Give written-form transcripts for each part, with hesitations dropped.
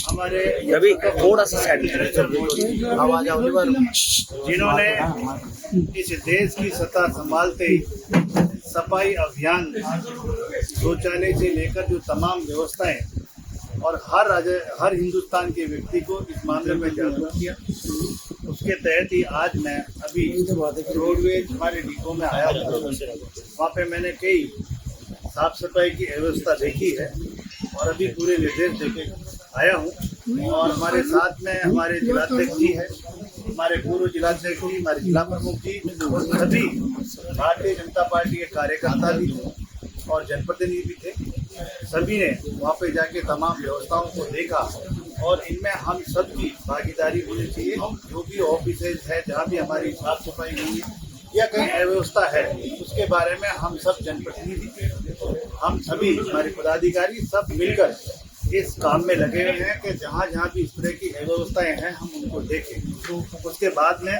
हमारे अभी थोड़ा सा साइड आवाज जिन्होंने इस देश की सत्ता संभालते ही सफाई अभियान, शौचालय से लेकर जो तमाम व्यवस्थाएं और हर हिंदुस्तान के व्यक्ति को इस मामले में जागरूक किया, उसके तहत ही आज मैं अभी रोडवेज हमारे डिपो में आया हूँ। वहाँ पे मैंने कई साफ सफाई की व्यवस्था देखी है और अभी पूरे निर्देश देके आया हूँ। और हमारे साथ में हमारे जिलाध्यक्ष जी है, हमारे पूर्व जिलाध्यक्ष जी, हमारे जिला प्रमुख जी और सभी भारतीय जनता पार्टी के कार्यकर्ता भी थे और जनप्रतिनिधि भी थे। सभी ने वहाँ पे जाके तमाम व्यवस्थाओं को देखा और इनमें हम सबकी भागीदारी होनी चाहिए। जो भी ऑफिसेज है, जहाँ भी हमारी साफ सफाई नहीं है या कहीं अव्यवस्था है, उसके बारे में हम सब जनप्रतिनिधि, हम सभी हमारे पदाधिकारी सब मिलकर इस काम में लगे हुए हैं कि जहाँ जहाँ भी इस तरह की अव्यवस्थाएं हैं हम उनको देखें। उसके बाद में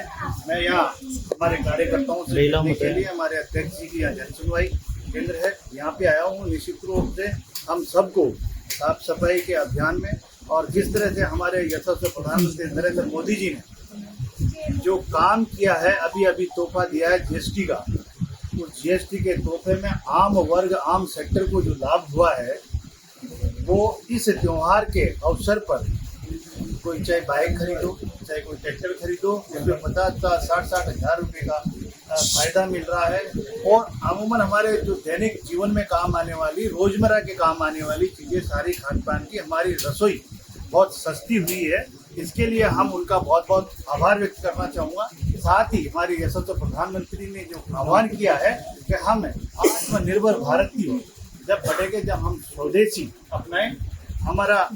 मैं यहाँ हमारे कार्यकर्ताओं से मिलने के लिए हमारे अध्यक्ष जी की यहाँ जन सुनवाई केंद्र है, यहाँ पे आया हूँ। निश्चित रूप से हम सबको साफ सफाई के अभियान में और जिस तरह से हमारे यशस्वी प्रधानमंत्री नरेंद्र मोदी जी ने जो काम किया है, अभी अभी तोहफा दिया है जीएसटी का, उस जीएसटी के तोहफे में आम वर्ग, आम सेक्टर को जो लाभ हुआ है, वो इस त्योहार के अवसर पर कोई चाहे बाइक खरीदो, चाहे कोई ट्रैक्टर खरीदो, उसमें 50-60 हज़ार रुपये का फायदा मिल रहा है। और अमूमन हमारे जो दैनिक जीवन में काम आने वाली, रोजमर्रा के काम आने वाली चीज़ें, सारी खान पान की हमारी रसोई बहुत सस्ती हुई है। इसके लिए हम उनका बहुत बहुत आभार व्यक्त करना चाहूँगा। साथ ही हमारे यशस्वी प्रधानमंत्री ने जो आह्वान किया है कि हम आत्मनिर्भर भारत की ओर जब बढ़ेंगे, जब हम स्वदेशी अपनाएं, हमारा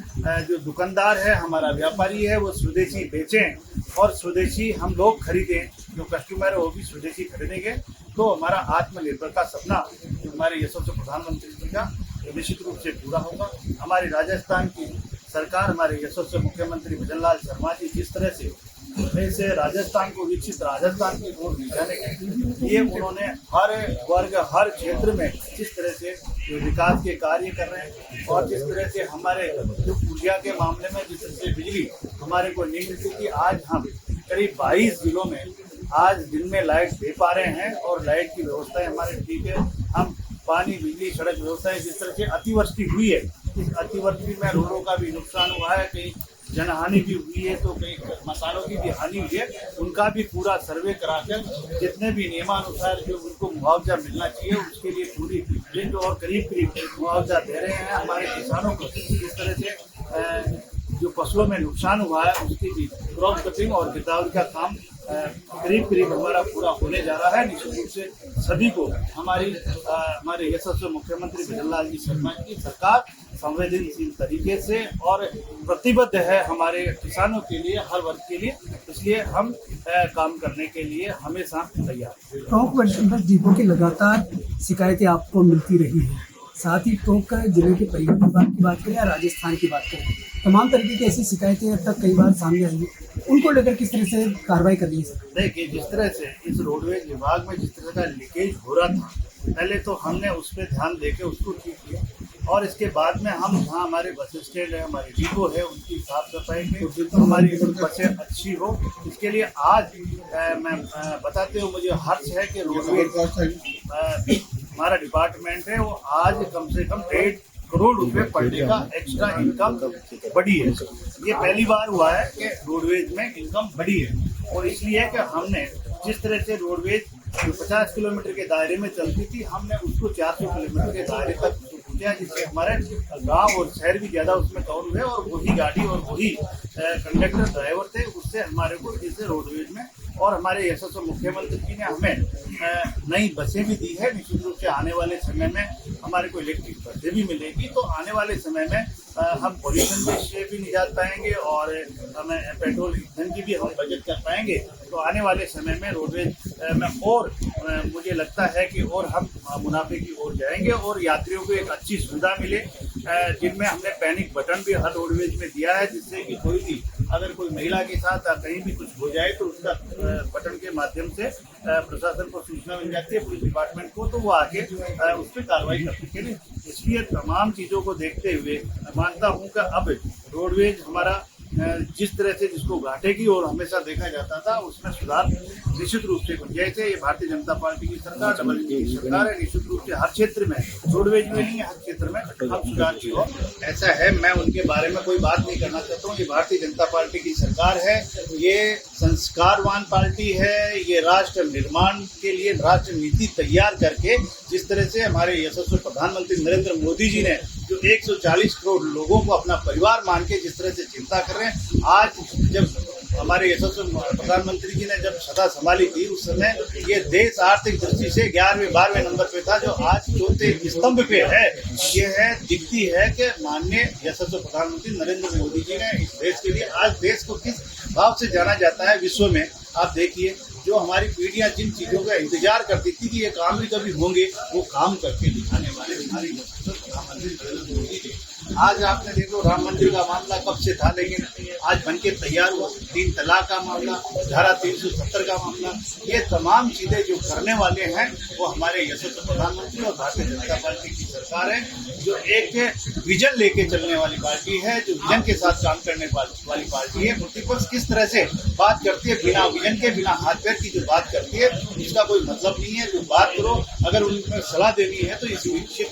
जो दुकानदार है, हमारा व्यापारी है, वो स्वदेशी बेचें और स्वदेशी हम लोग खरीदें, जो कस्टमर है वो भी स्वदेशी खरीदेंगे, तो हमारा आत्मनिर्भर का सपना जो हमारे यशस्वी प्रधानमंत्री जी का निश्चित रूप से पूरा होगा। हमारी राजस्थान की सरकार, हमारे यशस्वी मुख्यमंत्री भजनलाल शर्मा जी जिस तरह से राजस्थान को विकसित राजस्थान की ओर ले जाने के लिए उन्होंने हर वर्ग, हर क्षेत्र में जिस तरह से जो विकास के कार्य कर रहे हैं और जिस तरह से हमारे जो ऊर्जा के मामले में जिस तरह से बिजली हमारे को नहीं मिलती थी, आज हम करीब 22 जिलों में आज दिन में लाइट दे पा रहे हैं और लाइट की व्यवस्था हमारे ठीक है। हम पानी, बिजली, सड़क व्यवस्था, जिस तरह से अतिवृष्टि हुई है, इस अतिवृष्टि में रोडों का भी नुकसान हुआ है, कहीं जनहानि भी हुई है, तो कई मकानों की भी हानि हुई है, उनका भी पूरा सर्वे कराकर जितने भी नियमानुसार जो उनको मुआवजा मिलना चाहिए उसके लिए पूरी लिस्ट और करीब मुआवजा दे रहे हैं हमारे किसानों को। इस तरह से जो फसलों में नुकसान हुआ है उसकी भी क्रॉप कटिंग और गिरदावरी का काम करीब हमारा पूरा होने जा रहा है। निश्चित रूप से सभी को हमारे यशस्वी मुख्यमंत्री भजनलाल जी शर्मा की सरकार संवेदनशील तरीके से और प्रतिबद्ध है हमारे किसानों के लिए, हर वर्ग के लिए, इसलिए हम काम करने के लिए हमेशा तैयार। टोंक डिपो की लगातार शिकायतें आपको मिलती रही है, साथ ही टोंक जिले के परिवहन विभाग की बात करें या राजस्थान की बात करें, तमाम तरीके की ऐसी शिकायतें अब तक कई बार सामने आई हैं, उनको लेकर किस तरह से कार्रवाई कर रही है? देखिए, जिस तरह से इस रोडवेज विभाग में जिस तरह का लीकेज हो रहा था, पहले तो हमने उस पर ध्यान देके उसको ठीक किया और इसके बाद में हम जहाँ हमारे बस स्टैंड है, हमारे डिपो है, उनकी साफ सफाई के तो हमारी बसें अच्छी हो, इसके लिए आज मैं बताते हुए मुझे हर्ष है कि रोडवेज हमारा डिपार्टमेंट है, वो आज कम से कम 1.5 करोड़ रुपए पर डे का एक्स्ट्रा इनकम बढ़ी है। ये पहली बार हुआ है कि रोडवेज में इनकम बढ़ी है और इसलिए कि हमने जिस तरह से रोडवेज जो 50 किलोमीटर के दायरे में चलती थी, हमने उसको 400 किलोमीटर के दायरे तक पहुँचा, जिससे हमारे गांव और शहर भी ज़्यादा उसमें कवर हुए और वही गाड़ी और वही कंडक्टर ड्राइवर थे, उससे हमारे को जैसे रोडवेज में और हमारे यशस्वी मुख्यमंत्री जी ने हमें नई बसें भी दी है। निश्चित रूप से आने वाले समय में हमारे को इलेक्ट्रिक बसें भी मिलेगी, तो आने वाले समय में हम पॉल्यूशन से भी निजात पाएंगे और हमें पेट्रोल ईंधन की भी हम बचत कर पाएंगे। तो आने वाले समय में रोडवेज में और मुझे लगता है कि और हम मुनाफे की ओर जाएंगे और यात्रियों को एक अच्छी सुविधा मिले, जिनमें हमने पैनिक बटन भी हर रोडवेज में दिया है, जिससे कि कोई भी अगर कोई महिला के साथ कहीं भी कुछ हो जाए तो उसका बटन के माध्यम से प्रशासन को सूचना मिल जाती है, पुलिस डिपार्टमेंट को, तो वो आके उस पर कार्रवाई करने के लिए। इसलिए तमाम चीज़ों को देखते हुए मैं मानता हूँ कि अब रोडवेज हमारा जिस तरह से जिसको घाटे की ओर हमेशा देखा जाता था, उसमें सुधार निश्चित रूप से जैसे ये भारतीय जनता पार्टी की सरकार, डबल इंजन की सरकार है, निश्चित रूप से हर क्षेत्र में, रोडवेज में नहीं, हर क्षेत्र में हम सुधार की ओर। ऐसा है, मैं उनके बारे में कोई बात नहीं करना चाहता हूँ। ये भारतीय जनता पार्टी की सरकार है, ये संस्कारवान पार्टी है, ये राष्ट्र निर्माण के लिए राष्ट्र नीति तैयार करके, जिस तरह से हमारे यशस्वी प्रधानमंत्री नरेंद्र मोदी जी ने जो 140 करोड़ लोगों को अपना परिवार मान के जिस तरह से चिंता कर रहे हैं, आज जब हमारे यशस्वी प्रधानमंत्री जी ने जब सत्ता संभाली थी, उस समय ये देश आर्थिक दृष्टि से 11वें-12वें नंबर पे था, जो आज चौथे स्तंभ पे है। ये है, दिखती है कि माननीय यशस्वी प्रधानमंत्री नरेंद्र मोदी जी ने इस देश के लिए, आज देश को किस भाव से जाना जाता है विश्व में। आप देखिए, जो हमारी पीढ़ियां जिन चीजों का इंतजार करती थी कि ये काम भी कभी होंगे, वो काम करके दिखाने वाले हमारे प्रधानमंत्री नरेंद्र मोदी जी। आज आपने देखो, राम मंदिर का मामला कब से था, लेकिन आज बनके तैयार हुआ। 3 तलाक का मामला, धारा 370 का मामला, ये तमाम चीजें जो करने वाले हैं वो हमारे यशस्वी प्रधानमंत्री और भारतीय जनता पार्टी की सरकार है, जो एक विजन लेके चलने वाली पार्टी है, जो विजन के साथ काम करने वाली पार्टी है। प्रतिपक्ष किस तरह से बात करती है, बिना विजन के, बिना हाथ पैर की जो बात करती है, उसका कोई मतलब नहीं है। जो बात करो, अगर उनमें सलाह देनी है तो इस विकसित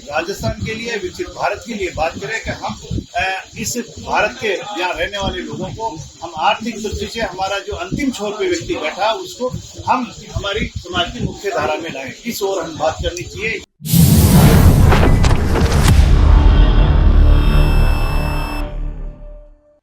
राजस्थान के लिए, विकसित भारत के लिए बात करें कि हम इस भारत के यहाँ रहने वाले लोगों को हम आर्थिक दृष्टि से, हमारा जो अंतिम छोर पे व्यक्ति बैठा, उसको हम हमारी समाज की मुख्य धारा में लाएं। इस ओर हम बात करनी चाहिए।